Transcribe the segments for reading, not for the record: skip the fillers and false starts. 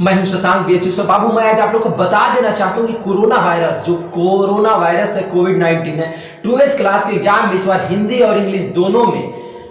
मैं हूं शशांक बीएचयू से। बाबू मैं आज आप लोग को बता देना चाहता हूं कि कोरोना वायरस है, कोविड-19 है। 12th क्लास के एग्जाम में इस बार हिंदी और इंग्लिश दोनों में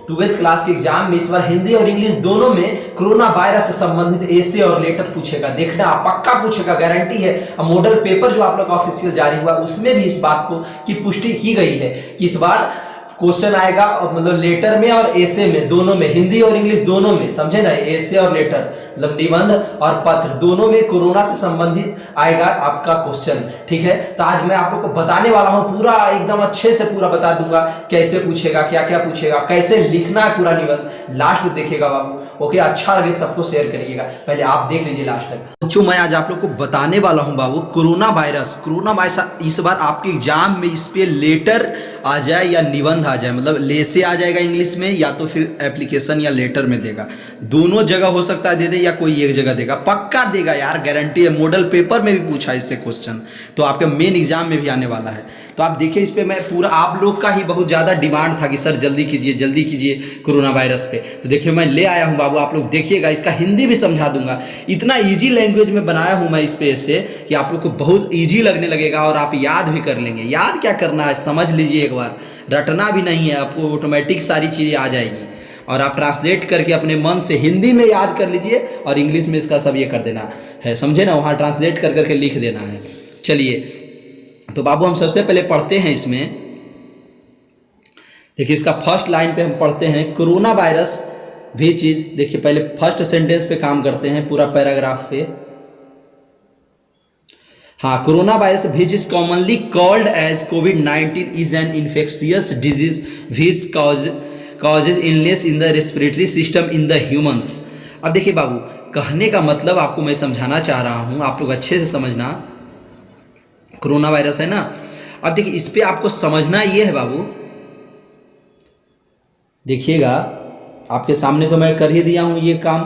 12th क्लास के एग्जाम में इस बार हिंदी और इंग्लिश दोनों में कोरोना वायरस से संबंधित एसे और लेटर पूछेगा। देखना पक्का पूछेगा, गारंटी है। अब मॉडल पेपर जो आप लोग का ऑफिशियल जारी हुआ उसमें भी इस बात को की पुष्टि की गई है कि इस बार क्वेश्चन आएगा, मतलब लेटर में और एसे में, दोनों में, हिंदी और इंग्लिश दोनों में, समझे ना। एसे और लेटर मतलब निबंध और पत्र दोनों में कोरोना से संबंधित आएगा आपका क्वेश्चन, ठीक है। तो आज मैं आप लोग को बताने वाला हूं, पूरा एकदम अच्छे से पूरा बता दूंगा कैसे पूछेगा, क्या क्या पूछेगा, कैसे लिखना है पूरा निबंध। लास्ट तक देखिएगा बाबू, ओके। अच्छा लगे सबको शेयर करिएगा, पहले आप देख लीजिए लास्ट तक। बच्चों मैं आज आप लोग को बताने वाला हूं बाबू कोरोना वायरस इस बार आपके एग्जाम में इस पे लेटर आ जाए या निबंध आ जाए, मतलब ले से आ जाएगा इंग्लिश में, या तो फिर एप्लीकेशन या लेटर में देगा। दोनों जगह हो सकता है दे दे, या कोई एक जगह देगा, पक्का देगा यार, गारंटी है। मॉडल पेपर में भी पूछा इससे क्वेश्चन, तो आपके मेन एग्जाम में भी आने वाला है। तो आप देखिए इस पे मैं पूरा, आप लोग का ही बहुत ज़्यादा डिमांड था कि सर जल्दी कीजिए कोरोना वायरस पे। तो देखिए मैं ले आया हूँ बाबू, आप लोग देखिएगा, इसका हिंदी भी समझा दूंगा। इतना ईजी लैंग्वेज में बनाया हूँ मैं इस पे ऐसे कि आप लोग को बहुत ईजी लगने लगेगा और आप याद भी कर लेंगे। याद क्या करना है, समझ लीजिए एक बार, रटना भी नहीं है, आपको ऑटोमेटिक सारी चीज़ें आ जाएगी और आप ट्रांसलेट करके अपने मन से हिंदी में याद कर लीजिए और इंग्लिश में इसका सब ये कर देना है, समझे ना, वहाँ ट्रांसलेट कर करके लिख देना है। चलिए तो बाबू हम सबसे पहले पढ़ते हैं इसमें। देखिए इसका फर्स्ट लाइन पे हम पढ़ते हैं, कोरोना वायरस भी चीज़। देखिए पहले फर्स्ट सेंटेंस पे काम करते हैं, पूरा पैराग्राफ पे। हाँ, corona virus which is commonly called as कोविड-19 is an infectious disease which causes illness in the respiratory system in the humans। अब देखिए बाबू, कहने का मतलब आपको मैं समझाना चाह रहा हूँ, आप लोग अच्छे से समझना। कोरोना वायरस है ना, अब देखिए इस पे आपको समझना ये है बाबू, देखिएगा आपके सामने तो मैं कर ही दिया हूँ ये काम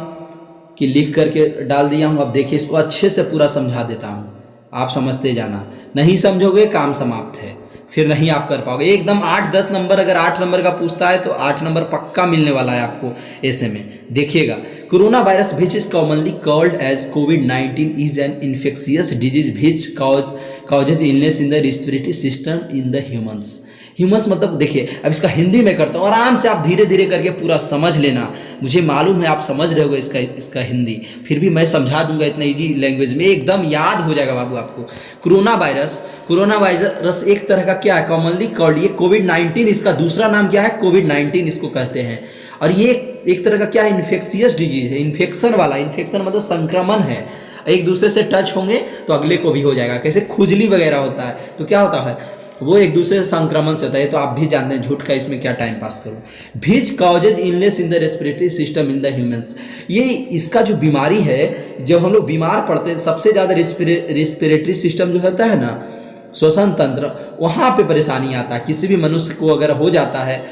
कि लिख करके डाल दिया हूँ। अब देखिए इसको अच्छे से पूरा समझा देता हूँ, आप समझते जाना। नहीं समझोगे काम समाप्त है, फिर नहीं आप कर पाओगे। एकदम 8-10 नंबर, अगर 8 नंबर का पूछता है तो 8 नंबर पक्का मिलने वाला है आपको ऐसे में। देखिएगा, corona virus which is commonly called as कोविड-19 is an infectious disease which causes illness in the respiratory system in the humans। Humans मतलब देखिए, अब इसका हिंदी में करता हूँ, आराम से आप धीरे धीरे करके पूरा समझ लेना। मुझे मालूम है आप समझ रहे होगे इसका हिंदी, फिर भी मैं समझा दूंगा इतना इजी लैंग्वेज में, एकदम याद हो जाएगा बाबू आपको। कोरोना वायरस एक तरह का क्या है, कॉमनली कॉल्ड, ये कोविड-19 इसका दूसरा नाम क्या है, कोविड-19 इसको कहते हैं। और ये एक तरह का क्या है, इन्फेक्शियस डिजीज है, इन्फेक्शन वाला। इन्फेक्शन मतलब संक्रमण है, एक दूसरे से टच होंगे तो अगले को भी हो जाएगा। कैसे खुजली वगैरह होता है तो क्या होता है, वो एक दूसरे से संक्रमण से होता है। तो आप भी जानते हैं, झूठ का इसमें क्या टाइम पास करूं। Which causes illness in the respiratory system in the humans. ये इसका जो बीमारी है, जब हम लोग बीमार पड़ते हैं, सबसे ज़्यादा रेस्पिरेटरी सिस्टम जो होता है ना, श्वसन तंत्र, वहाँ पे परेशानी आता है। किसी भी मनुष्य को अगर हो जाता है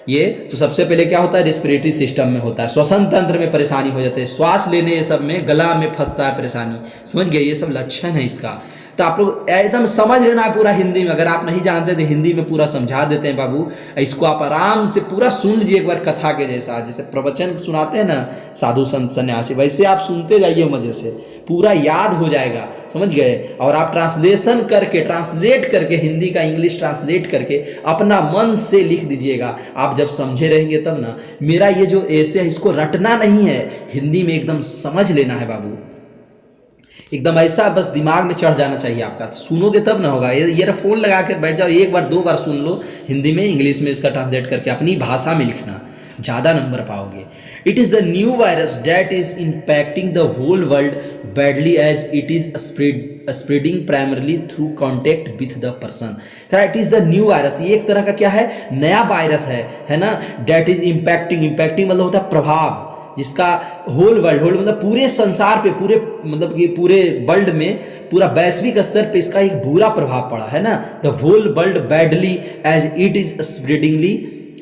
ये, तो सबसे पहले क्या होता है, रेस्पिरेटरी सिस्टम में होता है, श्वसन तंत्र में परेशानी हो जाती है, श्वास लेने ये सब में, गला में फंसता है परेशानी, समझ गए, ये सब लक्षण है इसका। तो आप लोग एकदम समझ लेना है पूरा हिंदी में। अगर आप नहीं जानते तो हिंदी में पूरा समझा देते हैं बाबू। इसको आप आराम से पूरा सुन लीजिए एक बार, कथा के जैसा, जैसे प्रवचन सुनाते हैं ना साधु संत सन्यासी, वैसे आप सुनते जाइए मजे से, पूरा याद हो जाएगा, समझ गए। और आप ट्रांसलेट करके हिंदी का इंग्लिश ट्रांसलेट करके अपना मन से लिख दीजिएगा। आप जब समझे रहेंगे तब ना। मेरा ये जो ऐसे है, इसको रटना नहीं है, हिंदी में एकदम समझ लेना है बाबू, एकदम ऐसा बस दिमाग में चढ़ जाना चाहिए आपका। सुनोगे तब ना होगा। ईयरफोन लगा कर बैठ जाओ, एक बार 2 बार सुन लो हिंदी में, इंग्लिश में इसका ट्रांसलेट करके अपनी भाषा में लिखना, ज़्यादा नंबर पाओगे। It is the new virus that is impacting the whole world badly as it is spreading primarily through contact with the person. It is the new virus, ये एक तरह का क्या है, नया वायरस है ना। डैट इज इम्पैक्टिंग मतलब होता है प्रभाव, जिसका होल वर्ल्ड मतलब पूरे संसार पे, पूरे मतलब कि पूरे वर्ल्ड में, पूरा वैश्विक स्तर पे इसका एक बुरा प्रभाव पड़ा है ना। The whole world badly as it is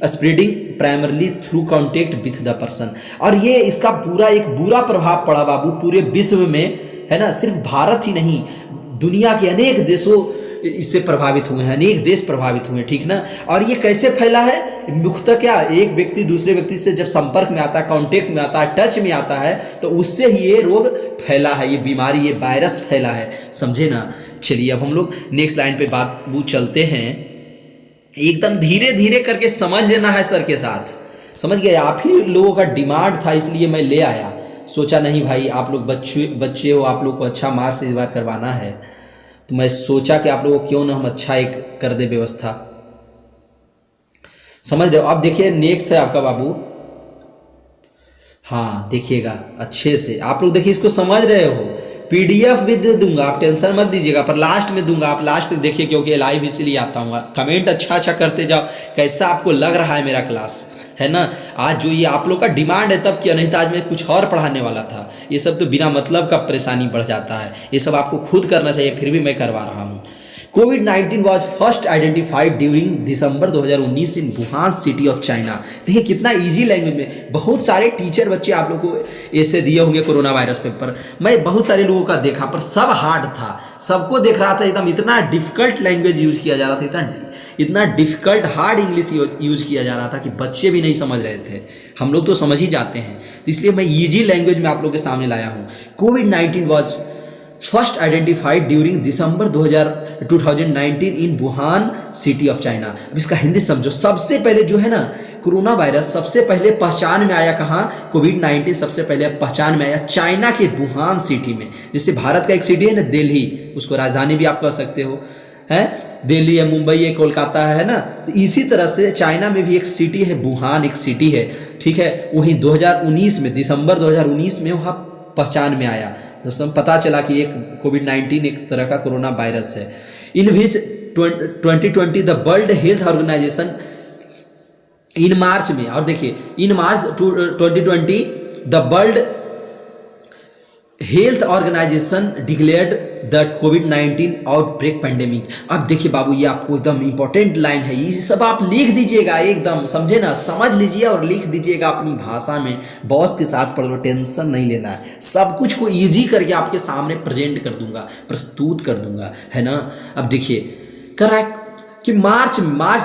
spreading primarily through contact with the person. और ये इसका पूरा एक बुरा प्रभाव पड़ा बाबू पूरे विश्व में, है ना। सिर्फ भारत ही नहीं, दुनिया के अनेक देशों इससे प्रभावित हुए हैं, अनेक देश प्रभावित हुए हैं, ठीक ना। और ये कैसे फैला है, मुख्यतः क्या, एक व्यक्ति दूसरे व्यक्ति से जब संपर्क में आता है, कांटेक्ट में आता है, टच में आता है, तो उससे ही ये रोग फैला है, ये बीमारी, ये वायरस फैला है, समझे ना। चलिए अब हम लोग नेक्स्ट लाइन पे बात वो चलते हैं। एकदम धीरे धीरे करके समझ लेना है सर के साथ, समझ गए। आप ही लोगों का डिमांड था इसलिए मैं ले आया, सोचा नहीं भाई आप लोग बच्चे हो, आप लोग को अच्छा मार्क्स इस बार करवाना है, तो मैं सोचा कि आप लोगों को क्यों ना हम अच्छा एक कर दे व्यवस्था, समझ रहे हो। अब देखिए नेक्स्ट है आपका बाबू, हाँ देखिएगा अच्छे से, आप लोग देखिए इसको समझ रहे हो, पीडीएफ भी दे दूंगा, आप टेंशन मत लीजिएगा, पर लास्ट में दूंगा, आप लास्ट तक देखिए, क्योंकि लाइव इसीलिए आता हूँ। कमेंट अच्छा अच्छा करते जाओ, कैसा आपको लग रहा है मेरा क्लास, है ना। आज जो ये आप लोग का डिमांड है तब किया, नहीं तो आज मैं कुछ और पढ़ाने वाला था। ये सब तो बिना मतलब का परेशानी बढ़ जाता है, ये सब आपको खुद करना चाहिए, फिर भी मैं करवा रहा हूँ। कोविड-19 was first identified during December 2019 in Wuhan city of China. देखिए कितना इजी लैंग्वेज में, बहुत सारे टीचर बच्चे आप लोग को ऐसे दिए होंगे कोरोना वायरस पेपर, मैं बहुत सारे लोगों का देखा, पर सब हार्ड था, सबको देख रहा था एकदम, इतना डिफिकल्ट लैंग्वेज यूज किया जा रहा था, इतना डिफिकल्ट हार्ड इंग्लिश यूज किया जा रहा था कि बच्चे भी नहीं समझ रहे थे। हम लोग तो समझ ही जाते हैं, तो इसलिए मैं इजी लैंग्वेज में आप लोग के सामने लाया हूँ। कोविड-19 was first identified during December 2019 in Wuhan city of China. अब इसका हिंदी समझो, सबसे पहले जो है ना कोरोना वायरस सबसे पहले पहचान में आया कहाँ, कोविड-19 सबसे पहले पहचान में आया चाइना के वुहान सिटी में। जैसे भारत का एक सिटी है ना दिल्ली, उसको राजधानी भी आप कह सकते हो, है दिल्ली है, मुंबई है, कोलकाता है ना, तो इसी तरह से चाइना में भी एक सिटी है वुहान, एक सिटी है, ठीक है। वहीं 2019 में, दिसंबर 2019 में वहाँ पहचान में आया, दोस्तों पता चला कि एक कोविड-19 एक तरह का कोरोना वायरस है। In which 2020 the World health Organization in March में, और देखिए in March 2020 the World health Organization declared the कोविड-19 आउटब्रेक पैंडेमिक। अब देखिए बाबू, ये आपको एकदम इंपॉर्टेंट लाइन है, ये सब आप लिख दीजिएगा एकदम, समझे ना, समझ लीजिए और लिख दीजिएगा अपनी भाषा में, बॉस के साथ पढ़ लो, टेंशन नहीं लेना है, सब कुछ को इजी करके आपके सामने प्रेजेंट कर दूंगा, प्रस्तुत कर दूंगा, है ना। अब देखिए करेक्ट कि मार्च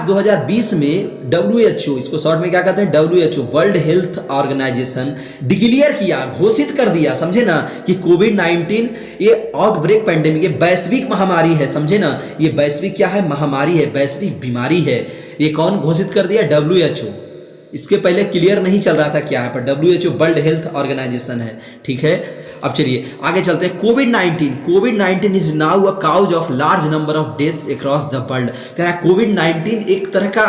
2020 में WHO, इसको शॉर्ट में क्या कहते हैं, WHO world health organisation declare किया, घोषित कर दिया, समझे ना, कि कोविड-19 ये आउटब्रेक पैंडेमिक, ये वैश्विक महामारी है, समझे ना, ये वैश्विक क्या है, महामारी है, वैश्विक बीमारी है। ये कौन घोषित कर दिया, WHO। इसके पहले क्लियर नहीं चल रहा था क्या है, पर WHO वर्ल्ड हेल्थ ऑर्गेनाइजेशन है, ठीक है। अब चलिए आगे चलते हैं। कोविड-19 is now a cause of large number of deaths across the world. कह रहा है कोविड-19 एक तरह का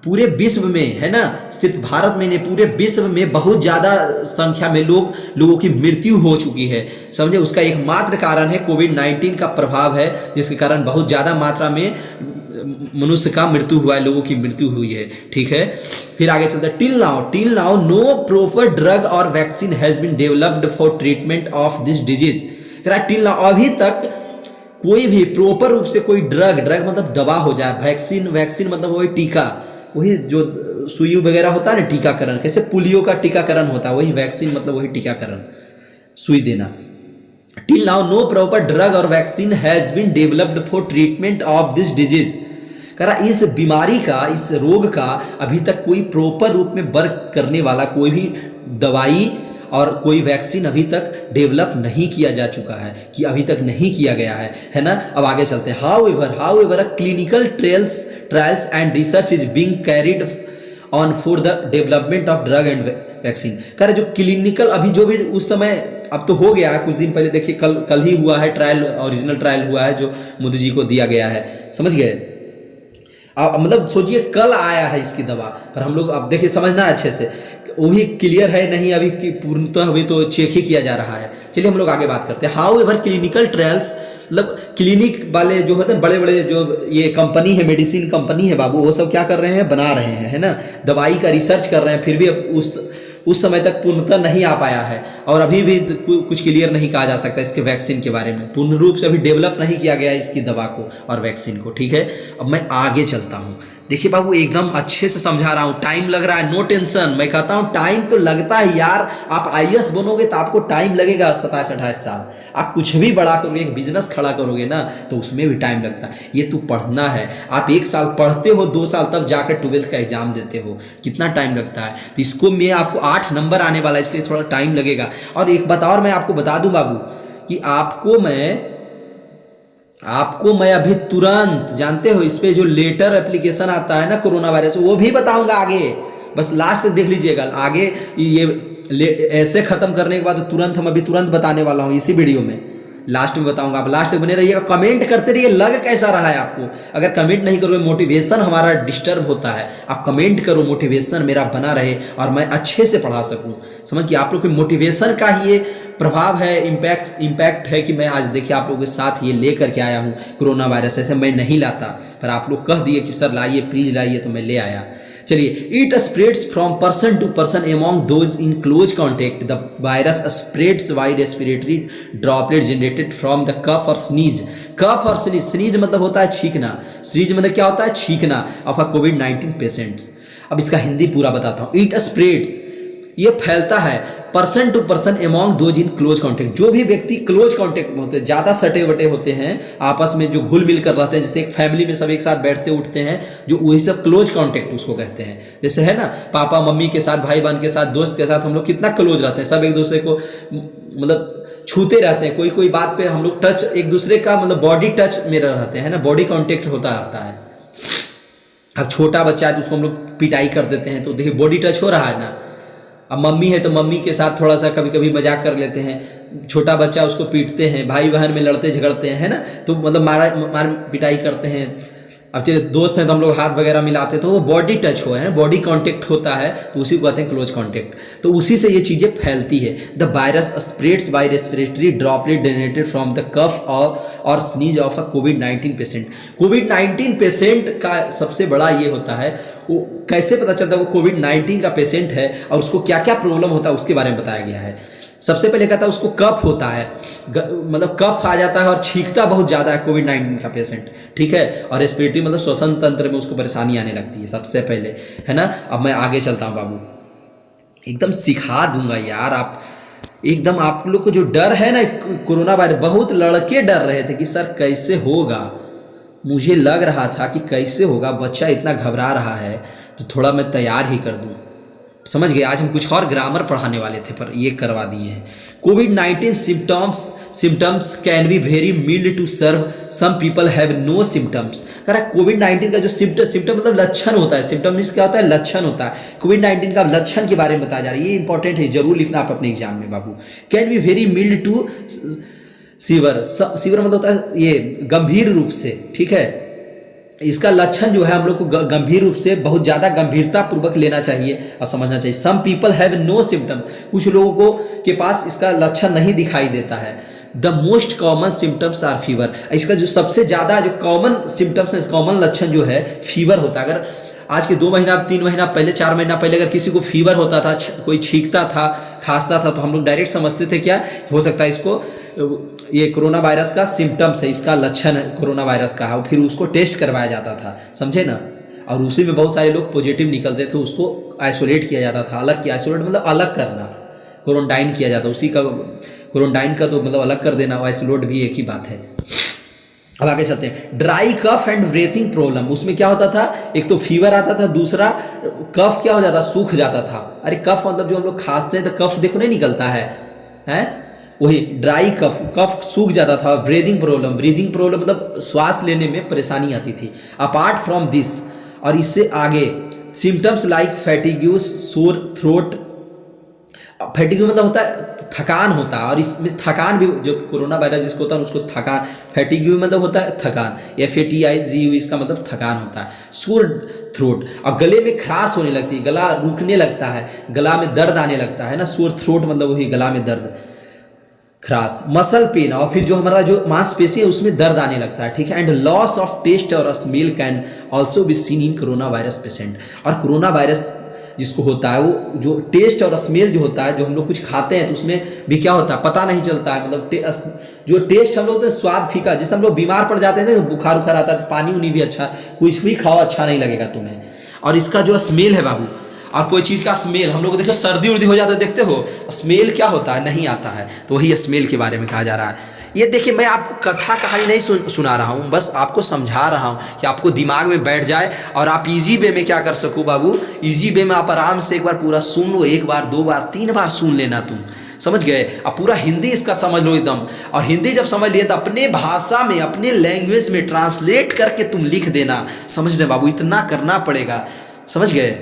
पूरे विश्व में, है ना, सिर्फ भारत में नहीं, पूरे विश्व में बहुत ज़्यादा संख्या में लोगों की मृत्यु हो चुकी है, समझे। उसका एकमात्र कारण है कोविड-19 का प्रभाव है, जिसके कारण बहुत ज़्यादा मात्रा में मनुष्य का मृत्यु हुआ है, लोगों की मृत्यु हुई है, ठीक है। फिर आगे चलते हैं। Till now no proper drug और vaccine has been developed for treatment of this disease. कह रहा है टिल नाउ, अभी तक कोई भी प्रॉपर रूप से कोई ड्रग मतलब दवा हो जाए, वैक्सीन मतलब वही टीका, वही जो सुई वगैरह होता है ना, टीकाकरण, कैसे पोलियो का टीकाकरण होता है, वही वैक्सीन मतलब वही टीकाकरण, सुई देना। Till now no proper drug और vaccine has been developed for treatment of this disease. कह रहा इस बीमारी का, इस रोग का अभी तक कोई प्रॉपर रूप में वर्क करने वाला कोई भी दवाई और कोई वैक्सीन अभी तक डेवलप नहीं किया जा चुका है, कि अभी तक नहीं किया गया है ना। अब आगे चलते हैं। However clinical trials and research is being carried on for the development of drug and vaccine. कह रहे जो क्लिनिकल अभी जो भी उस समय, अब तो हो गया है कुछ दिन पहले, देखिए कल ही हुआ है ट्रायल, ओरिजिनल ट्रायल हुआ है जो मोदी जी को दिया गया है, समझ गए। अब मतलब सोचिए कल आया है इसकी दवा, पर हम लोग अब देखिए समझना अच्छे से, वो भी क्लियर है नहीं अभी कि पूर्णतः अभी तो चेक ही किया जा रहा है। चलिए हम लोग आगे बात करते हैं। हाउएवर क्लिनिकल ट्रायल्स, मतलब क्लिनिक वाले जो होते हैं बड़े बड़े जो ये कंपनी है, मेडिसिन कंपनी है बाबू, वो सब क्या कर रहे हैं, बना रहे हैं, है ना, दवाई का रिसर्च कर रहे हैं, फिर भी उस समय तक पूर्णतः नहीं आ पाया है, और अभी भी कुछ क्लियर नहीं कहा जा सकता इसके वैक्सीन के बारे में, पूर्ण रूप से अभी डेवलप नहीं किया गया इसकी दवा को और वैक्सीन को, ठीक है। अब मैं आगे चलता हूँ, देखिए बाबू एकदम अच्छे से समझा रहा हूँ, टाइम लग रहा है, नो टेंशन। मैं कहता हूँ टाइम तो लगता है यार, आप आईएएस बनोगे तो आपको टाइम लगेगा 27-28 साल। आप कुछ भी बड़ा करोगे, एक बिजनेस खड़ा करोगे ना, तो उसमें भी टाइम लगता है। ये तो पढ़ना है, आप 1 साल पढ़ते हो, 2 साल तब जाकर 12th का एग्जाम देते हो, कितना टाइम लगता है। तो इसको में आपको 8 नंबर आने वाला है, इसलिए थोड़ा टाइम लगेगा। और एक बात और मैं आपको बता दूं बाबू, कि आपको मैं अभी तुरंत, जानते हो इस पे जो लेटर एप्लीकेशन आता है ना कोरोना वायरस, वो भी बताऊंगा आगे, बस लास्ट तक देख लीजिएगा। आगे ये ऐसे खत्म करने के बाद तुरंत हम अभी तुरंत बताने वाला हूँ इसी वीडियो में, लास्ट में बताऊंगा। आप लास्ट तक बने रहिएगा, कमेंट करते रहिए लग कैसा रहा है आपको। अगर कमेंट नहीं करोगे, मोटिवेशन हमारा डिस्टर्ब होता है। आप कमेंट करो, मोटिवेशन मेरा बना रहे और मैं अच्छे से पढ़ा सकूं। समझ कि आप लोग के मोटिवेशन का ही ये प्रभाव है, इम्पैक्ट है कि मैं आज देखिए आप लोगों के साथ ये लेकर के आया हूँ कोरोना वायरस। ऐसे मैं नहीं लाता, पर आप लोग कह दिए कि सर लाइए प्लीज लाइए, तो मैं ले आया। चलिए, it spreads from person to person among those in close contact. The virus spreads by respiratory droplet generated from the cough और स्नीज। कफ और स्नीज मतलब होता है छींकना, स्नीज मतलब क्या होता है, छींकना ऑफ अ कोविड-19 पेशेंट्स। अब इसका हिंदी पूरा बताता हूँ। इट स्प्रेड्स, ये फैलता है person to person among those in close contact. जो भी व्यक्ति क्लोज कॉन्टेक्ट में होते हैं, ज़्यादा सटे वटे होते हैं, आपस में जो घुल मिल कर रहते हैं, जैसे एक फैमिली में सब एक साथ बैठते उठते हैं, जो वही सब क्लोज कॉन्टेक्ट उसको कहते हैं। जैसे है ना, पापा मम्मी के साथ, भाई बहन के साथ, दोस्त के साथ हम लोग कितना क्लोज रहते हैं, सब एक दूसरे को मतलब छूते रहते हैं। कोई कोई बात पे हम लोग टच एक दूसरे का मतलब बॉडी टच में रहते हैं ना, बॉडी कॉन्टेक्ट होता रहता है। अब छोटा बच्चा है तो उसको हम लोग पिटाई कर देते हैं, तो देखिए बॉडी टच हो रहा है ना। अब मम्मी है तो मम्मी के साथ थोड़ा सा कभी कभी मजाक कर लेते हैं, छोटा बच्चा उसको पीटते हैं, भाई बहन में लड़ते झगड़ते हैं, है ना, तो मतलब मार पिटाई करते हैं। अब चलिए दोस्त हैं तो हम लोग हाथ वगैरह मिलाते हैं, तो वो बॉडी टच हो है, बॉडी कांटेक्ट होता है, तो उसी को कहते हैं क्लोज कांटेक्ट। तो उसी से ये चीज़ें फैलती है। The virus spreads by respiratory droplet generated from the cough और sneeze of a covid patient. Covid patient का सबसे बड़ा ये होता है, वो कैसे पता चलता है वो कोविड-19 का पेशेंट है और उसको क्या क्या प्रॉब्लम होता है उसके बारे में बताया गया है। सबसे पहले कहता है उसको कफ होता है, मतलब कफ आ जाता है और छींकता बहुत ज़्यादा है कोविड-19 का पेशेंट, ठीक है। और रेस्पिरेटरी मतलब श्वसन तंत्र में उसको परेशानी आने लगती है सबसे पहले, है ना। अब मैं आगे चलता हूँ बाबू, एकदम सिखा दूंगा यार। आप एकदम, आप लोग को जो डर है ना कोरोना वायरस, बहुत लड़के डर रहे थे कि सर कैसे होगा, मुझे लग रहा था कि कैसे होगा, बच्चा इतना घबरा रहा है तो थोड़ा मैं तैयार ही कर दूं। समझ गए, आज हम कुछ और ग्रामर पढ़ाने वाले थे पर ये करवा दिए हैं। कोविड-19 symptoms can be very mild to severe, some people have no symptoms. कह रहा है कोविड-19 का जो सिम्टम मतलब लक्षण होता है, सिम्टम मीन्स क्या होता है, लक्षण होता है। कोविड-19 का लक्षण के बारे में बताया जा रहा है, ये इंपॉर्टेंट है, जरूर लिखना आप अपने एग्जाम में बाबू। Can be very mild to severe मतलब होता है ये गंभीर रूप से, ठीक है। इसका लक्षण जो है हम लोग को गंभीर रूप से, बहुत ज़्यादा गंभीरता पूर्वक लेना चाहिए और समझना चाहिए। Some people have no symptom, कुछ लोगों को के पास इसका लक्षण नहीं दिखाई देता है। The most common symptoms are fever, इसका जो सबसे ज़्यादा जो कॉमन सिम्टम्स है, कॉमन लक्षण जो है फीवर होता है। अगर आज के 2 महीना 3 महीना पहले 4 महीना पहले अगर किसी को फीवर होता था, कोई छींकता था, खांसता था, तो हम लोग डायरेक्ट समझते थे क्या हो सकता है इसको ये कोरोना वायरस का सिम्टम्स है, इसका लक्षण कोरोना वायरस का है, फिर उसको टेस्ट करवाया जाता था, समझे ना। और उसी में बहुत सारे लोग पॉजिटिव निकलते थे, उसको आइसोलेट किया जाता था, अलग किया, आइसोलेट मतलब अलग करना, क्वारंटाइन किया जाता, उसी का क्वारंटाइन का तो मतलब अलग कर देना, आइसोलेट भी एक ही बात है। अब आगे चलते हैं। Dry cough and breathing problem, उसमें क्या होता था, एक तो फीवर आता था, दूसरा कफ क्या हो जाता, सूख जाता था। अरे कफ मतलब जो हम लोग खांसते हैं तो कफ देखो नहीं निकलता है, हैं वही ड्राई कफ सूख जाता था। ब्रीदिंग प्रॉब्लम मतलब श्वास लेने में परेशानी आती थी। अपार्ट फ्रॉम दिस, और इससे आगे symptoms like fatigue, sore throat. Fatigue मतलब होता है थकान होता है, और इसमें थकान भी, जो कोरोना वायरस जिसको होता है उसको थकान, फैटिग्यू मतलब होता है थकान, FATIGU इसका मतलब थकान होता है। सोर थ्रोट, और गले में खराश होने लगती है, गला रुकने लगता है, गला में दर्द आने लगता है ना, सोर थ्रोट मतलब वही गला में दर्द, खराश। मसल पेन, और फिर जो हमारा जो मांसपेशी है उसमें दर्द आने लगता है, ठीक है। एंड लॉस ऑफ टेस्ट और smell can also be seen in corona virus patient. और कोरोना वायरस जिसको होता है, वो जो टेस्ट और स्मेल जो होता है, जो हम लोग कुछ खाते हैं तो उसमें भी क्या होता है पता नहीं चलता है, मतलब जो टेस्ट हम लोग होते हैं स्वाद फीका, जैसे हम लोग बीमार पड़ जाते हैं तो बुखार उखार आता है, पानी उनी भी अच्छा, कुछ भी खाओ अच्छा नहीं लगेगा तुम्हें। और इसका जो स्मेल है बाबू, और कोई चीज़ का स्मेल, हम लोग देखो सर्दी उर्दी हो जाता है, देखते हो स्मेल क्या होता है, नहीं आता है, तो वही स्मेल के बारे में कहा जा रहा है। ये देखिए, मैं आपको कथा कहानी नहीं सुना रहा हूँ, बस आपको समझा रहा हूँ कि आपको दिमाग में बैठ जाए और आप इजी वे में क्या कर सको बाबू, इजी वे में आप आराम से एक बार पूरा सुन लो, एक बार दो बार तीन बार सुन लेना, तुम समझ गए। अब पूरा हिंदी इसका समझ लो एकदम, और हिंदी जब समझ लिए तो अपने भाषा में, अपने लैंग्वेज में ट्रांसलेट करके तुम लिख देना, समझ रहे बाबू, इतना करना पड़ेगा, समझ गए।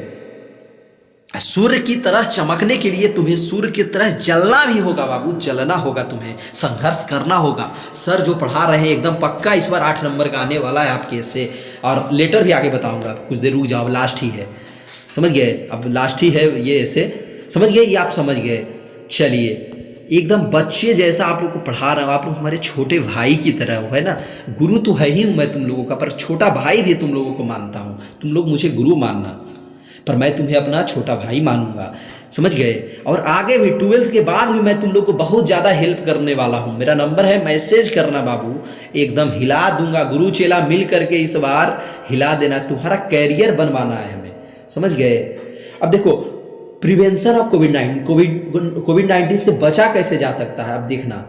सूर्य की तरह चमकने के लिए तुम्हें सूर्य की तरह जलना भी होगा बाबू, जलना होगा, तुम्हें संघर्ष करना होगा। सर जो पढ़ा रहे हैं एकदम पक्का इस बार 8 नंबर का आने वाला है आपके इससे, और लेटर भी आगे बताऊंगा, कुछ देर रुक जाओ, लास्ट ही है, समझ गए, अब लास्ट ही है ये, ऐसे समझ गए, ये आप समझ गए। चलिए, एकदम बच्चे जैसा आप लोग को पढ़ा रहा हूँ, आप लोग हमारे छोटे भाई की तरह हो, है ना। गुरु तो है ही हूँ मैं तुम लोगों का, पर छोटा भाई भी तुम लोगों को मानता हूँ, तुम लोग मुझे गुरु मानना, पर मैं तुम्हें अपना छोटा भाई मानूंगा, समझ गए। और आगे भी 12th के बाद भी मैं तुम लोग को बहुत ज़्यादा हेल्प करने वाला हूँ। मेरा नंबर है, मैसेज करना बाबू, एकदम हिला दूंगा, गुरु चेला मिल करके इस बार हिला देना, तुम्हारा कैरियर बनवाना है हमें, समझ गए। अब देखो, प्रिवेंशन ऑफ कोविड-19 से बचा कैसे जा सकता है, अब देखना,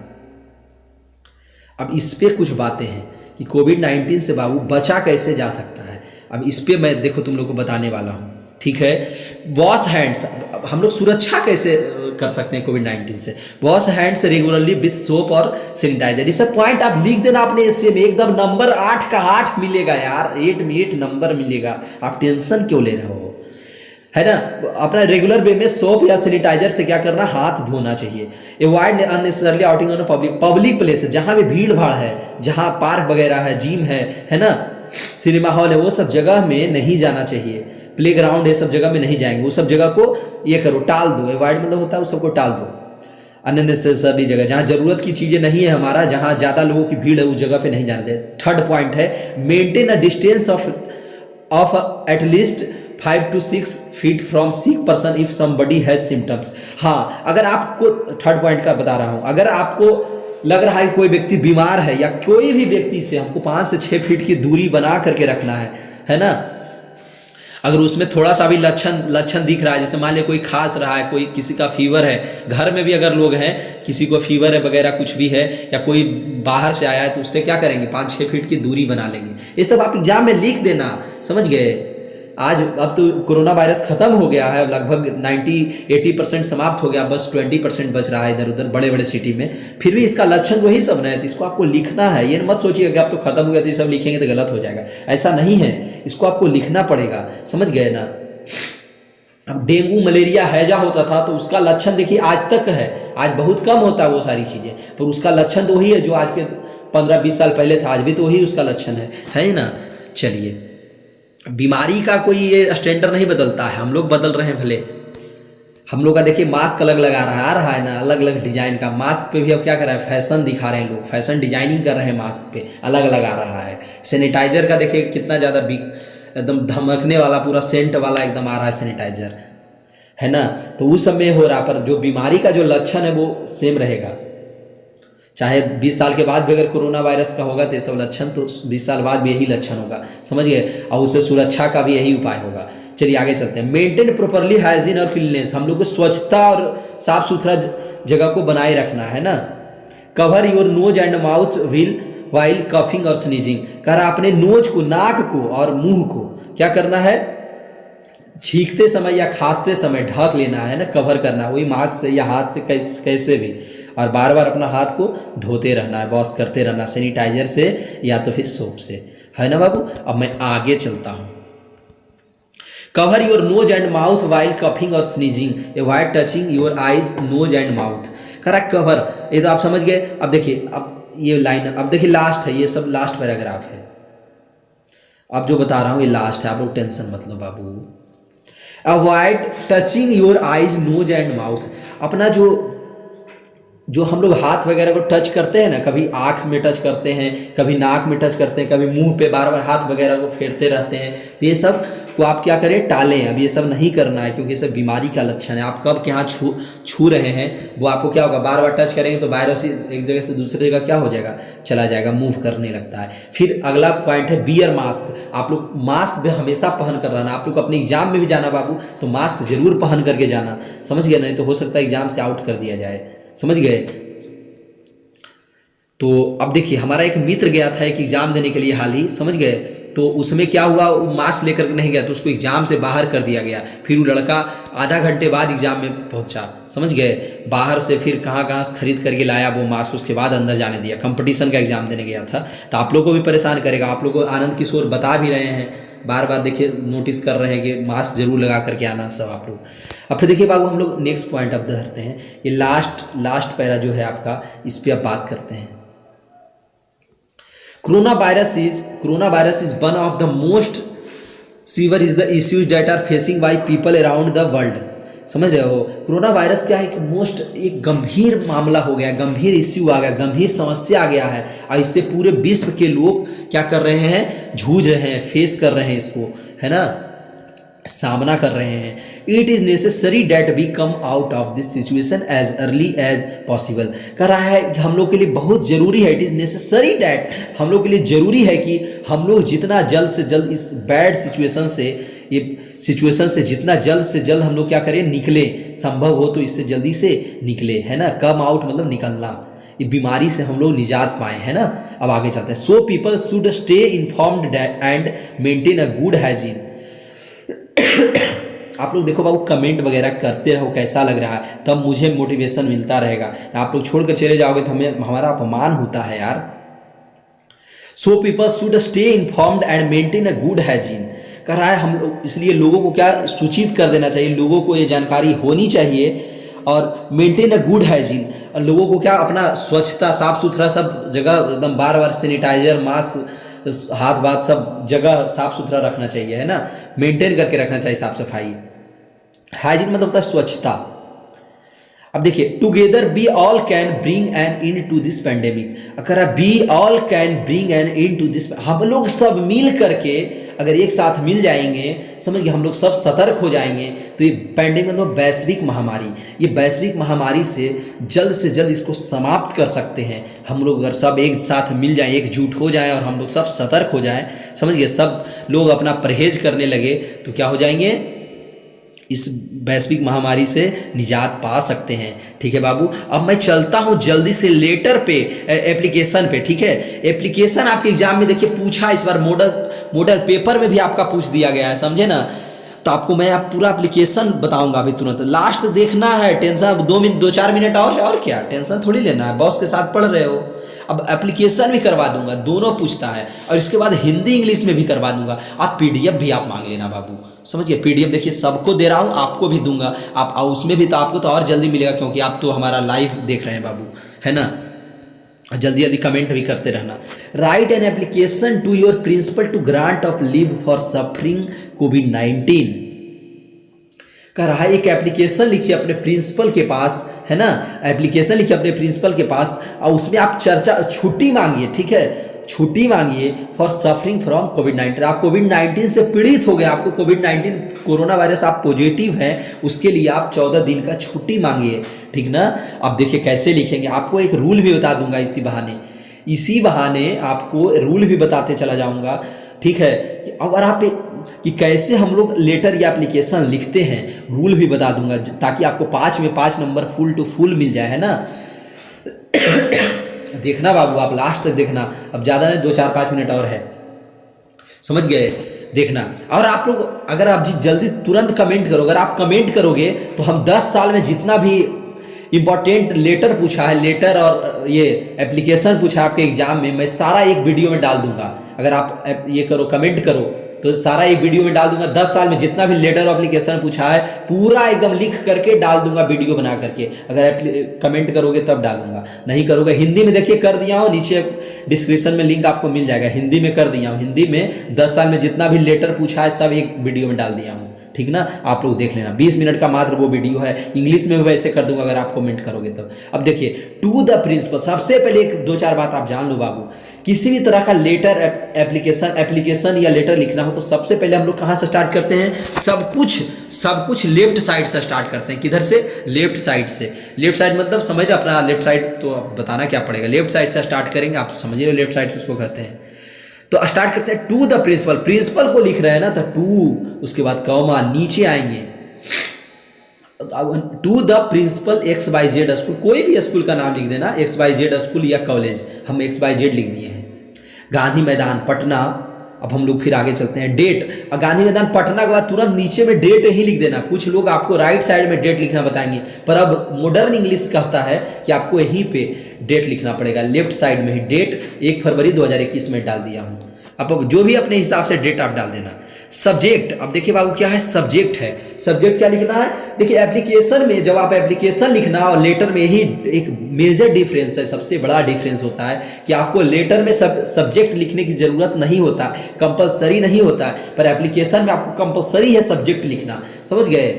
अब इस पे कुछ बातें हैं कि कोविड-19 से बाबू बचा कैसे जा सकता है। अब इस पे मैं देखो तुम लोग को बताने वाला हूँ, ठीक है। वॉश हैंड्स, हम लोग सुरक्षा कैसे कर सकते हैं कोविड-19 से। Wash hands regularly with soap और सैनिटाइजर, ये सब पॉइंट आप लिख देना अपने एसे में, एकदम नंबर 8 का 8 मिलेगा यार, 8 में 8 नंबर मिलेगा, आप टेंशन क्यों ले रहे हो, है ना। अपना रेगुलर वे में सोप या सैनिटाइजर से क्या करना, हाथ धोना चाहिए। Avoid unnecessarily outing on public place, जहाँ भी भीड़ भाड़ है, जहाँ पार्क वगैरह है, जिम है ना, सिनेमा हॉल है, वो सब जगह में नहीं जाना चाहिए। प्ले ग्राउंड है, सब जगह में नहीं जाएंगे, वो सब जगह को ये करो, टाल दो। अवॉइड मतलब होता है उस सबको टाल दो। अननेसेसरली जगह, जहाँ जरूरत की चीज़ें नहीं है हमारा, जहाँ ज़्यादा लोगों की भीड़ है, उस जगह पे नहीं जाना चाहिए। थर्ड पॉइंट है, maintain a distance of at least 5 to 6 feet from sick person if somebody has symptoms. हाँ, अगर आपको, थर्ड पॉइंट का बता रहा हूँ, अगर आपको लग रहा है कोई व्यक्ति बीमार है, या कोई भी व्यक्ति से हमको 5 से 6 फीट की दूरी बना करके रखना है ना। अगर उसमें थोड़ा सा भी लक्षण दिख रहा है, जैसे मान लिया कोई खांस रहा है, कोई किसी का फीवर है, घर में भी अगर लोग हैं, किसी को फीवर है वगैरह कुछ भी है, या कोई बाहर से आया है, तो उससे क्या करेंगे, 5-6 फीट की दूरी बना लेंगे। ये सब आप एग्जाम में लिख देना, समझ गए। आज अब तो कोरोना वायरस खत्म हो गया है, लगभग 90-80% समाप्त हो गया, बस 20% बच रहा है इधर उधर बड़े बड़े सिटी में, फिर भी इसका लक्षण वही सब है, तो इसको आपको लिखना है। ये मत सोचिएगा कि आप तो खत्म हो गया तो ये सब लिखेंगे तो गलत हो जाएगा, ऐसा नहीं है, इसको आपको लिखना पड़ेगा, समझ गए ना। अब डेंगू मलेरिया हैजा होता था, तो उसका लक्षण देखिए आज तक है, आज बहुत कम होता है वो सारी चीज़ें, पर उसका लक्षण तो वही है जो आज के 15-20 साल पहले था, आज भी तो वही उसका लक्षण है ना। चलिए, बीमारी का कोई ये स्टैंडर्ड नहीं बदलता है, हम लोग बदल रहे हैं भले। हम लोग का देखिए मास्क अलग लगा आ रहा है ना, अलग अलग डिजाइन का मास्क पे भी अब क्या कर रहे हैं, फैशन दिखा रहे हैं लोग, फैशन डिजाइनिंग कर रहे हैं मास्क पे, अलग अलग आ रहा है। सैनिटाइजर का देखिए कितना ज़्यादा एकदम धमकने वाला, पूरा सेंट वाला एकदम आ रहा है सैनिटाइजर, है ना। तो उस सब में हो रहा, पर जो बीमारी का जो लक्षण है वो सेम रहेगा, चाहे 20 साल के बाद भी अगर कोरोना वायरस का होगा तो ये सब लक्षण, तो 20 साल बाद भी यही लक्षण होगा, समझ गए। और उससे सुरक्षा का भी यही उपाय होगा। चलिए आगे चलते हैं। मेंटेन प्रॉपरली हाइजीन और क्लीननेस, हम लोग को स्वच्छता और साफ सुथरा जगह को बनाए रखना है ना। Cover your nose and mouth while coughing और स्नीजिंग, कह रहा अपने नोज को, नाक को और मुंह को क्या करना है, छींकते समय या खांसते समय ढक लेना है ना, कवर करना, वही मास्क से या हाथ से कैसे भी, और बार बार अपना हाथ को धोते रहना है, वॉश करते रहना, सैनिटाइजर से या तो फिर सोप से, है ना बाबू। अब मैं आगे चलता हूँ। Cover your nose and mouth while coughing और sneezing, avoid touching your eyes nose and mouth. Correct, cover, ये तो आप समझ गए। अब देखिए, अब ये लाइन, अब देखिए लास्ट है, ये सब लास्ट पैराग्राफ है, अब जो बता रहा हूँ ये लास्ट है, आप लोग टेंशन मत लो बाबू। Avoid touching your eyes nose and mouth, अपना जो हम लोग हाथ वगैरह को टच करते हैं ना, कभी आँख में टच करते हैं, कभी नाक में टच करते हैं, कभी मुंह पे बार बार हाथ वगैरह को फेरते रहते हैं, तो ये सब को आप क्या करें, टालें। अब ये सब नहीं करना है क्योंकि ये सब बीमारी का लक्षण है। आप कब के यहाँ छू रहे हैं वो आपको क्या होगा, बार बार टच करेंगे तो वायरस एक जगह से दूसरी जगह क्या हो जाएगा, चला जाएगा, मूव करने लगता है। फिर अगला पॉइंट है बियर मास्क। आप लोग मास्क भी हमेशा पहन कर रहना। आप लोग अपने एग्जाम में भी जाना बाबू तो मास्क जरूर पहन करके जाना, समझ गए, नहीं तो हो सकता है एग्जाम से आउट कर दिया जाए, समझ गए। तो अब देखिए हमारा एक मित्र गया था एक एग्जाम देने के लिए हाल ही, समझ गए, तो उसमें क्या हुआ, वो मास्क लेकर नहीं गया तो उसको एग्जाम से बाहर कर दिया गया। फिर वो लड़का आधा घंटे बाद एग्जाम में पहुंचा, समझ गए, बाहर से फिर कहाँ से खरीद करके लाया वो मास्क, उसके बाद अंदर जाने दिया। कंपटीशन का एग्जाम देने गया था। तो आप लोग को भी परेशान करेगा। आप लोग को आनंद किशोर बता भी रहे हैं, बार बार देखिए नोटिस कर रहे हैं कि मास्क जरूर लगा करके आना सब आप लोग। अब फिर देखिए बाबू हम लोग नेक्स्ट पॉइंट अब धरते हैं। ये लास्ट पैरा जो है आपका, इस पर अब बात करते हैं। Coronavirus is one of the most severe is the issues that are facing by people around the world। समझ रहे हो, कोरोना वायरस क्या है कि एक गंभीर मामला हो गया, गंभीर इश्यू आ गया, गंभीर समस्या आ गया है और इससे पूरे विश्व के लोग क्या कर रहे हैं, जूझ रहे हैं, फेस कर रहे हैं इसको, है ना, सामना कर रहे हैं। It is necessary that we come out of this situation as early as possible. कह रहा है कि हम लोग के लिए बहुत ज़रूरी है, इट इज़ नेसेसरी डैट, हम लोग के लिए ज़रूरी है कि हम लोग जितना जल्द से जल्द इस बैड सिचुएशन से, ये सिचुएशन से जितना जल्द से जल्द हम लोग क्या करें, निकले, संभव हो तो इससे जल्दी से निकले, है ना। कम आउट मतलब निकलना, ये बीमारी से हम लोग निजात पाए, है ना। अब आगे चलते हैं। So people should stay informed and maintain a good hygiene. आप लोग देखो बाबू कमेंट वगैरह करते रहो कैसा लग रहा है, तब मुझे मोटिवेशन मिलता रहेगा। आप लोग छोड़कर चले जाओगे तो हमारा अपमान होता है यार। So people should stay informed and maintain a good hygiene. कह रहा है हम लोग, इसलिए लोगों को क्या सूचित कर देना चाहिए, लोगों को ये जानकारी होनी चाहिए। और मेंटेन अ गुड हाइजीन, और लोगों को क्या अपना स्वच्छता, साफ सुथरा सब जगह एकदम बार बार सैनिटाइजर, मास्क, हाथ बात सब जगह साफ सुथरा रखना चाहिए, है ना, मेंटेन करके रखना चाहिए साफ सफाई। हाइजीन मतलब होता है स्वच्छता। अब देखिए together we all can bring an end to this pandemic. अगर we all can bring an end to this, हम लोग सब मिल करके अगर एक साथ मिल जाएंगे, समझ गए, हम लोग सब सतर्क हो जाएंगे तो ये पैंडेमिक मतलब वैश्विक महामारी, ये वैश्विक महामारी से जल्द इसको समाप्त कर सकते हैं हम लोग। अगर सब एक साथ मिल जाएं, एकजुट हो जाएं और हम लोग सब सतर्क हो जाएं, समझ गए, सब लोग अपना परहेज करने लगे तो क्या हो जाएंगे, इस वैश्विक महामारी से निजात पा सकते हैं। ठीक है बाबू। अब मैं चलता हूं जल्दी से लेटर पे, एप्लीकेशन पे। ठीक है, एप्लीकेशन आपके एग्जाम में देखिए पूछा, इस बार मॉडल पेपर में भी आपका पूछ दिया गया है, समझे ना। तो आपको मैं आप पूरा एप्लीकेशन बताऊंगा अभी तुरंत, लास्ट देखना है, टेंशन 2-4 मिनट और है, और क्या टेंशन थोड़ी लेना है, बॉस के साथ पढ़ रहे हो। अब एप्लीकेशन भी करवा दूंगा, दोनों पूछता है, और इसके बाद हिंदी इंग्लिश में भी करवा दूंगा। आप पीडीएफ भी आप मांग लेना बाबू, समझिए। पीडीएफ देखिए सबको दे रहा हूँ, आपको भी दूंगा, आप उसमें भी तो आपको तो और जल्दी मिलेगा क्योंकि आप तो हमारा लाइव देख रहे हैं बाबू, है ना। जल्दी कमेंट भी करते रहना। Write an application to your principal to grant of leave for suffering कोविड-19। कह रहा है एक एप्लीकेशन लिखिए अपने प्रिंसिपल के पास, है ना, एप्लीकेशन लिखिए अपने प्रिंसिपल के पास और उसमें आप छुट्टी मांगिए। ठीक है, छुट्टी मांगिए फॉर सफरिंग फ्रॉम कोविड-19। आप कोविड-19 से पीड़ित हो गए, आपको कोविड-19 कोरोना वायरस आप पॉजिटिव हैं, उसके लिए आप 14 दिन का छुट्टी मांगिए। ठीक ना। अब देखिए कैसे लिखेंगे, आपको एक रूल भी बता दूंगा इसी बहाने आपको रूल भी बताते चला जाऊंगा। ठीक है, और आप कि कैसे हम लोग लेटर या एप्लीकेशन लिखते हैं, रूल भी बता दूंगा ताकि आपको 5 में 5 नंबर फुल टू फुल मिल जाए, है ना। देखना बाबू, आप लास्ट तक देखना, अब ज़्यादा नहीं 2-4-5 मिनट और है, समझ गए, देखना। और आप लोग अगर आप जल्दी तुरंत कमेंट करो, अगर आप कमेंट करोगे तो हम 10 साल में जितना भी इंपॉर्टेंट लेटर पूछा है, लेटर और ये एप्लीकेशन पूछा है आपके एग्जाम में, मैं सारा एक वीडियो में डाल दूंगा। अगर आप ये करो, कमेंट करो तो सारा एक वीडियो में डाल दूंगा। 10 साल में जितना भी लेटर और एप्लीकेशन पूछा है पूरा एकदम लिख करके डाल दूंगा वीडियो बना करके। अगर कमेंट करोगे तब डालूंगा, नहीं करोगे हिंदी में देखिए कर दिया हूँ, नीचे डिस्क्रिप्शन में लिंक आपको मिल जाएगा, हिंदी में कर दिया हूँ। हिंदी में 10 साल में जितना भी लेटर पूछा है सब एक वीडियो में डाल दिया हूँ। ठीक ना। आप लोग देख लेना, 20 मिनट का मात्र वो वीडियो है, इंग्लिश में भी वैसे कर दूंगा अगर आप कमेंट करोगे तो। अब देखिए, टू द प्रिंसिपल, सबसे पहले एक दो चार बात आप जान लो बाबू, किसी भी तरह का लेटर एप्लीकेशन या लेटर लिखना हो तो सबसे पहले हम लोग कहाँ से स्टार्ट करते हैं, सब कुछ लेफ्ट साइड से स्टार्ट करते हैं। किधर से? लेफ्ट साइड से। लेफ्ट साइड मतलब समझ रहे अपना, लेफ्ट साइड तो अब बताना क्या पड़ेगा, लेफ्ट साइड से स्टार्ट करेंगे, आप समझ रहे हो लेफ्ट साइड से इसको कहते हैं। तो स्टार्ट करते हैं टू द प्रिंसिपल, प्रिंसिपल को लिख रहे हैं ना तो टू, उसके बाद कॉमा, नीचे आएंगे to the principal XYZ school, कोई भी स्कूल का नाम लिख देना, XYZ स्कूल या कॉलेज, हम XYZ लिख दिए हैं। गांधी मैदान पटना, अब हम लोग फिर आगे चलते हैं, डेट, गांधी मैदान पटना के बाद तुरंत नीचे में डेट ही लिख देना। कुछ लोग आपको राइट साइड में डेट लिखना बताएंगे, पर अब मॉडर्न इंग्लिश कहता है कि आपको यहीं पे डेट लिखना पड़ेगा, लेफ्ट साइड में ही डेट 1 फरवरी 2021 में डाल दिया हूँ। अब जो भी अपने हिसाब से डेट आप डाल देना। सब्जेक्ट, अब देखिए बाबू क्या है, सब्जेक्ट है। सब्जेक्ट क्या लिखना है? देखिए एप्लीकेशन में जब आप एप्लीकेशन लिखना और लेटर में ही एक मेजर डिफरेंस है, सबसे बड़ा डिफरेंस होता है कि आपको लेटर में सब्जेक्ट लिखने की जरूरत नहीं होता, कंपलसरी नहीं होता है, पर एप्लीकेशन में आपको कंपलसरी है सब्जेक्ट लिखना, समझ गए।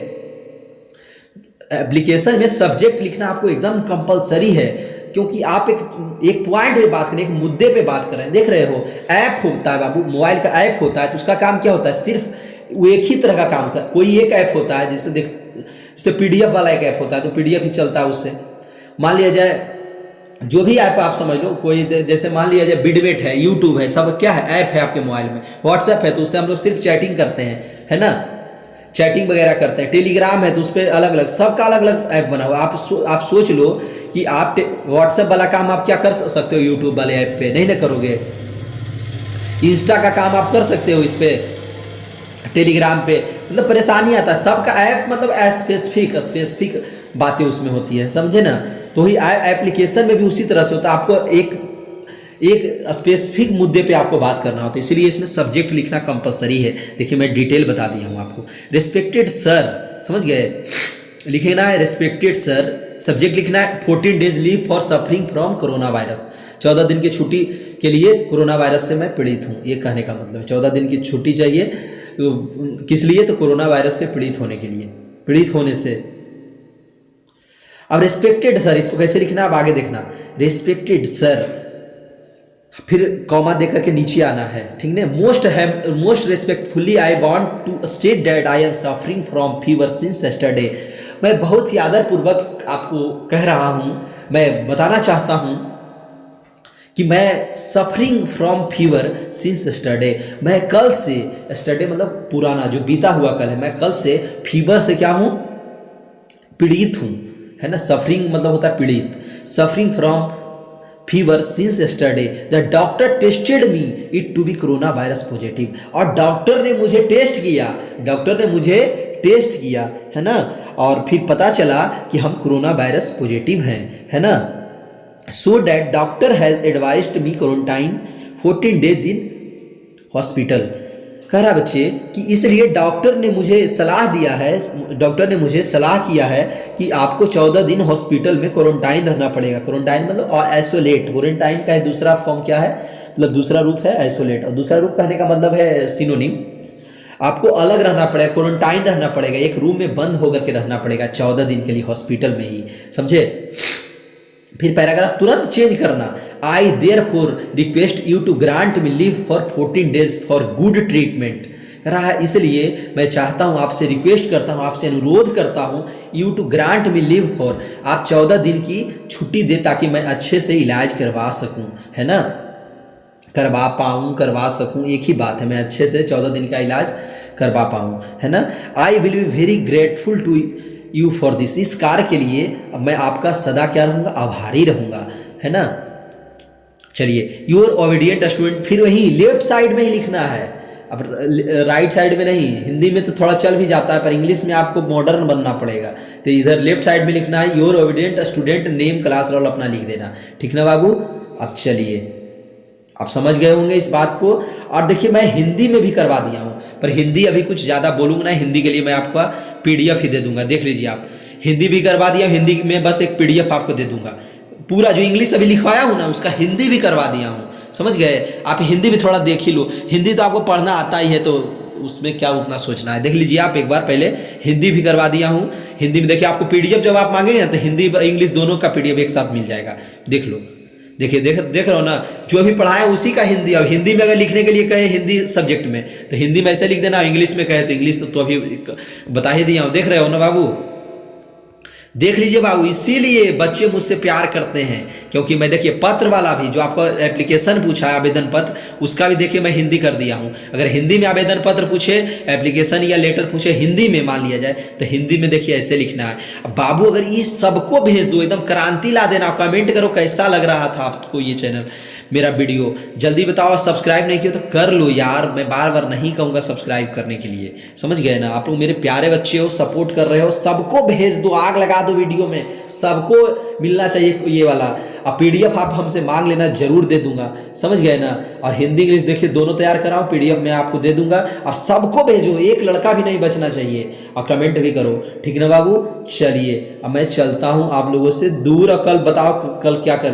एप्लीकेशन में सब्जेक्ट लिखना आपको एकदम कंपलसरी है, क्योंकि आप एक पॉइंट पे बात करें, एक मुद्दे पे बात कर रहे हैं। देख रहे हो, ऐप होता है बाबू, मोबाइल का ऐप होता है, तो उसका काम क्या होता है, सिर्फ वो एक ही तरह का काम कर, कोई एक ऐप होता है जैसे जैसे PDF वाला एक ऐप होता है, तो PDF ही चलता है उससे। मान लिया जाए जो भी ऐप आप समझ लो, कोई जैसे मान लिया जाए बिडवेट है, यूट्यूब है, सब क्या है, ऐप है आपके मोबाइल में। व्हाट्सएप है तो उससे हम लोग सिर्फ चैटिंग करते हैं, है ना, चैटिंग वगैरह करते हैं। टेलीग्राम है तो उस पर अलग अलग, सबका अलग अलग ऐप बना हुआ। आप सोच लो कि आप व्हाट्सएप वाला काम आप क्या कर सकते हो यूट्यूब वाले ऐप पे, नहीं ना करोगे। इंस्टा का काम आप कर सकते हो इस पे, टेलीग्राम पे, मतलब परेशानी आता है। सबका ऐप मतलब स्पेसिफिक बातें उसमें होती है, समझे ना। तो वही एप्लीकेशन में भी उसी तरह से होता है, आपको एक स्पेसिफिक मुद्दे पे आपको बात करना होता है, इसलिए इसमें सब्जेक्ट लिखना कंपलसरी है। देखिए मैं डिटेल बता दिया हूँ आपको। रिस्पेक्टेड सर, समझ गए, लिखना है रिस्पेक्टेड सर। सब्जेक्ट लिखना है 14 days leave for suffering from corona virus, 14 दिन की छुट्टी के लिए कोरोना वायरस से मैं पीड़ित हूँ, ये कहने का मतलब है 14 दिन की छुट्टी चाहिए। किस लिए? तो कोरोना वायरस से पीड़ित होने के लिए, पीड़ित होने से। अब रिस्पेक्टेड सर, इसको कैसे लिखना है अब आगे देखना। रिस्पेक्टेड सर, फिर कॉमा देकर के नीचे आना है, ठीक है। Most respectfully I want to state that I am suffering from fever since yesterday. मैं बहुत ही आदरपूर्वक आपको कह रहा हूँ, मैं बताना चाहता हूँ कि मैं suffering from fever since yesterday, मैं कल से, यस्टरडे मतलब पुराना जो बीता हुआ कल है, मैं कल से फीवर से क्या हूँ, पीड़ित हूँ, है ना। सफरिंग मतलब होता है पीड़ित। Suffering from fever since yesterday, the doctor tested me it to be corona virus positive. और डॉक्टर ने मुझे टेस्ट किया, है ना, और फिर पता चला कि हम कोरोना वायरस पॉजिटिव हैं, है ना। So that doctor has advised me quarantine 14 days in hospital. कह रहा बच्चे कि इसलिए डॉक्टर ने मुझे सलाह किया है कि आपको 14 दिन हॉस्पिटल में क्वारंटाइन रहना पड़ेगा। क्वारंटाइन मतलब और आइसोलेट, क्वारंटाइन का दूसरा फॉर्म क्या है, मतलब दूसरा रूप है आइसोलेट, और दूसरा रूप कहने का मतलब है सिनोनिम। आपको अलग रहना पड़ेगा, क्वारंटाइन रहना पड़ेगा, एक रूम में बंद होकर के रहना पड़ेगा 14 दिन के लिए हॉस्पिटल में ही, समझे। फिर पैराग्राफ तुरंत चेंज करना। I therefore request you to grant me leave for 14 days for good treatment. कह रहा है इसलिए मैं चाहता हूँ, आपसे रिक्वेस्ट करता हूँ, आपसे अनुरोध करता हूँ, you to grant me leave for, आप 14 दिन की छुट्टी दे ताकि मैं अच्छे से इलाज करवा सकूँ, है ना, करवा सकूँ, एक ही बात है, मैं अच्छे से 14 दिन का इलाज करवा पाऊँ, है ना। I will be very grateful to you for this, इस कार्य के लिए मैं आपका सदा क्या रहूँगा, आभारी रहूँगा, है ना। चलिए, योर ओबीडियंट स्टूडेंट, फिर वही लेफ्ट साइड में ही लिखना है, अब राइट साइड में नहीं। हिंदी में तो थोड़ा चल भी जाता है, पर इंग्लिश में आपको मॉडर्न बनना पड़ेगा, तो इधर लेफ्ट साइड में लिखना है, your obedient student, name, class, roll अपना लिख देना, ठीक ना बाबू। अब चलिए, आप समझ गए होंगे इस बात को। और देखिए मैं हिंदी में भी करवा दिया हूँ, पर हिंदी अभी कुछ ज़्यादा बोलूँगा ना, हिंदी के लिए मैं आपका PDF ही दे दूंगा, देख लीजिए आप। हिंदी भी करवा दिया, हिंदी में बस एक PDF आपको दे दूंगा, पूरा जो इंग्लिश अभी लिखवाया हूँ ना उसका हिंदी भी करवा दिया हूँ, समझ गए। आप हिंदी भी थोड़ा देख ही लो, हिंदी तो आपको पढ़ना आता ही है, तो उसमें क्या उतना सोचना है। देख लीजिए आप एक बार, पहले हिंदी भी करवा दिया हूँ। हिंदी में देखिए आपको पीडीएफ जब आप मांगेंगे तो हिंदी इंग्लिश दोनों का पीडीएफ एक साथ मिल जाएगा। देख लो, देखिए देख रहे हो ना, जो अभी पढ़ा है उसी का हिंदी। अब हिंदी में अगर लिखने के लिए कहे हिंदी सब्जेक्ट में तो हिंदी में ऐसे लिख देना, इंग्लिश में कहे तो इंग्लिश तो अभी बता ही दिया हूँ। देख रहे हो ना बाबू, देख लीजिए बाबू, इसीलिए बच्चे मुझसे प्यार करते हैं, क्योंकि मैं देखिए पत्र वाला भी जो आपको एप्लीकेशन पूछा है आवेदन पत्र, उसका भी देखिए मैं हिंदी कर दिया हूँ। अगर हिंदी में आवेदन पत्र पूछे, एप्लीकेशन या लेटर पूछे हिंदी में मान लिया जाए, तो हिंदी में देखिए ऐसे लिखना है। अब बाबू अगर ये सबको भेज दो, एकदम क्रांति ला देना। कमेंट करो कैसा लग रहा था आपको ये चैनल, मेरा वीडियो। जल्दी बताओ, सब्सक्राइब नहीं किया तो कर लो यार, मैं बार बार नहीं कहूँगा सब्सक्राइब करने के लिए, समझ गए ना। आप लोग मेरे प्यारे बच्चे हो, सपोर्ट कर रहे हो, सबको भेज दो, आग लगा दो वीडियो में, सबको मिलना चाहिए ये वाला। अब पीडीएफ आप हमसे मांग लेना, जरूर दे दूंगा, समझ गए ना। और हिंदी इंग्लिश देखिए दोनों तैयार कराओ, पीडीएफ में आपको दे दूंगा। और सबको भेजो, एक लड़का भी नहीं बचना चाहिए। और कमेंट भी करो, ठीक ना बाबू। चलिए अब मैं चलता हूँ आप लोगों से दूर। और कल बताओ कल क्या कर